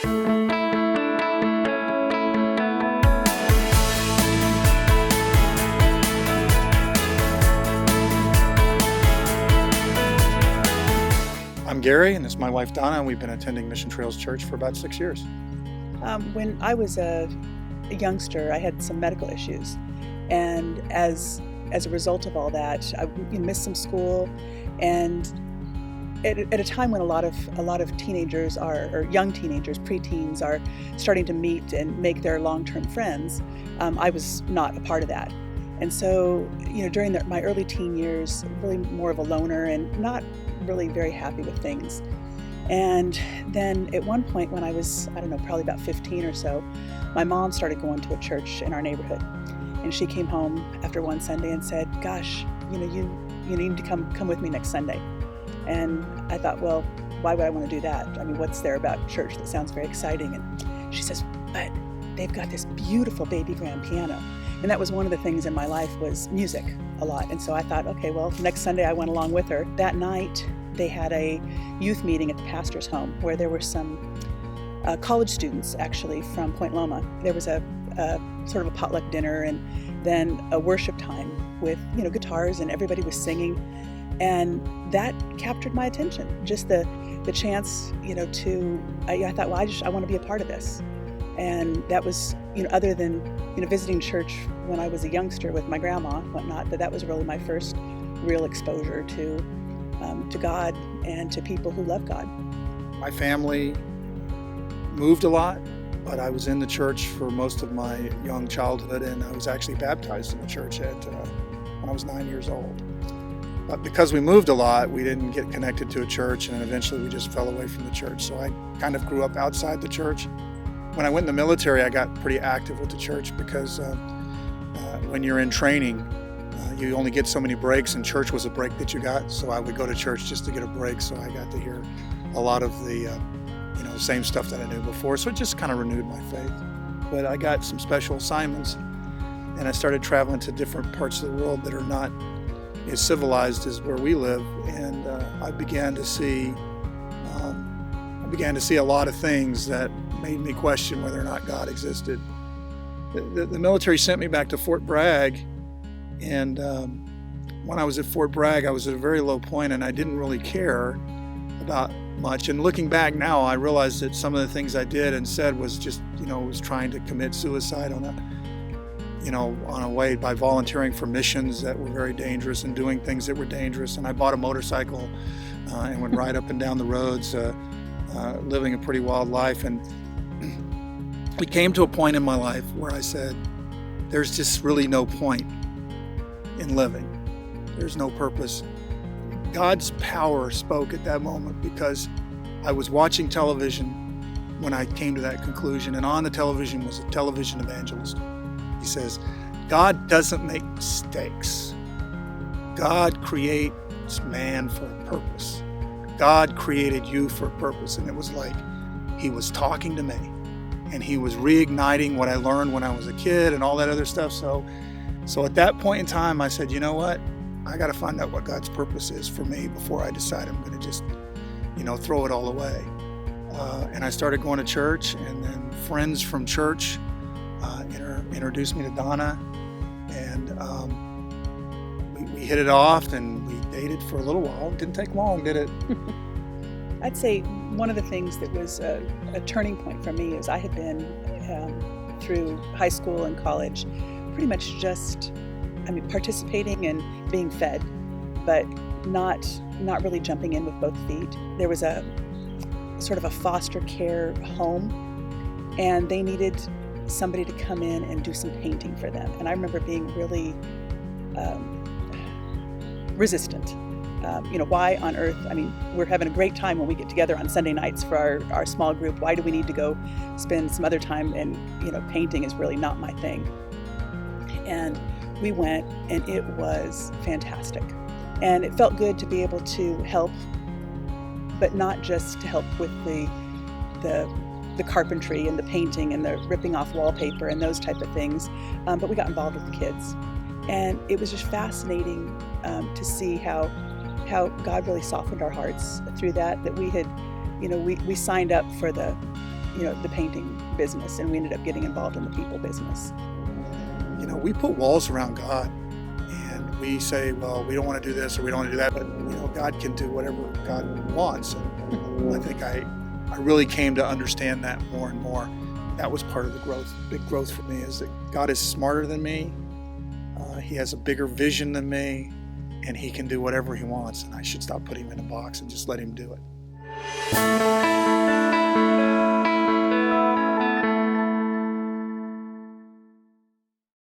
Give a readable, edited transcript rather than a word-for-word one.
I'm Gary, and this is my wife Donna, and we've been attending Mission Trails Church for about 6 years. When I was a youngster, I had some medical issues, and as a result of all that, I missed some school, and at a time when a lot of teenagers or young teenagers, preteens, are starting to meet and make their long-term friends, I was not a part of that. And so, during my early teen years, really more of a loner and not really very happy with things. And then at one point when I was, probably about 15 or so, my mom started going to a church in our neighborhood. And she came home after one Sunday and said, "Gosh, you need to come with me next Sunday." And I thought, well, why would I want to do that? I mean, what's there about church that sounds very exciting? And she says, "But they've got this beautiful baby grand piano." And that was one of the things in my life, was music a lot. And so I thought, okay, well, next Sunday I went along with her. That night they had a youth meeting at the pastor's home where there were some college students actually from Point Loma. There was a sort of a potluck dinner and then a worship time with guitars, and everybody was singing. And that captured my attention. Just the chance, I thought, well, I want to be a part of this. And that was, other than, visiting church when I was a youngster with my grandma and whatnot, that was really my first real exposure to God and to people who love God. My family moved a lot, but I was in the church for most of my young childhood, and I was actually baptized in the church when I was 9 years old. But because we moved a lot, we didn't get connected to a church, and eventually we just fell away from the church. So I kind of grew up outside the church. When I went in the military, I got pretty active with the church because when you're in training, you only get so many breaks, and church was a break that you got. So I would go to church just to get a break, so I got to hear a lot of the same stuff that I knew before. So it just kind of renewed my faith. But I got some special assignments, and I started traveling to different parts of the world that are not as civilized as where we live, and I began to see a lot of things that made me question whether or not God existed. The military sent me back to Fort Bragg, and when I was at Fort Bragg, I was at a very low point, and I didn't really care about much. And looking back now, I realized that some of the things I did and said was just, was trying to commit suicide on a way by volunteering for missions that were very dangerous and doing things that were dangerous. And I bought a motorcycle and went right up and down the roads, living a pretty wild life. And it came to a point in my life where I said, there's just really no point in living. There's no purpose. God's power spoke at that moment, because I was watching television when I came to that conclusion, and on the television was a television evangelist. He says, God doesn't make mistakes. God creates man for a purpose. God created you for a purpose. And it was like he was talking to me, and he was reigniting what I learned when I was a kid and all that other stuff. So at that point in time, I said, you know what? I got to find out what God's purpose is for me before I decide I'm going to just, throw it all away. And I started going to church, and then friends from church introduced me to Donna, and we hit it off, and we dated for a little while. It didn't take long, did it? I'd say one of the things that was a turning point for me is I had been through high school and college pretty much just, participating and being fed, but not really jumping in with both feet. There was a sort of a foster care home, and they needed somebody to come in and do some painting for them. And I remember being really resistant. Why on earth? We're having a great time when we get together on Sunday nights for our small group. Why do we need to go spend some other time? And painting is really not my thing. And we went, and it was fantastic. And it felt good to be able to help, but not just to help with the carpentry and the painting and the ripping off wallpaper and those type of things. But we got involved with the kids. And it was just fascinating to see how God really softened our hearts through that we had, we signed up for the the painting business, and we ended up getting involved in the people business. We put walls around God, and we say, well, we don't want to do this or we don't want to do that, but God can do whatever God wants. And I think I really came to understand that more and more. That was part of the growth. Big growth for me is that God is smarter than me. He has a bigger vision than me, and he can do whatever he wants, and I should stop putting him in a box and just let him do it.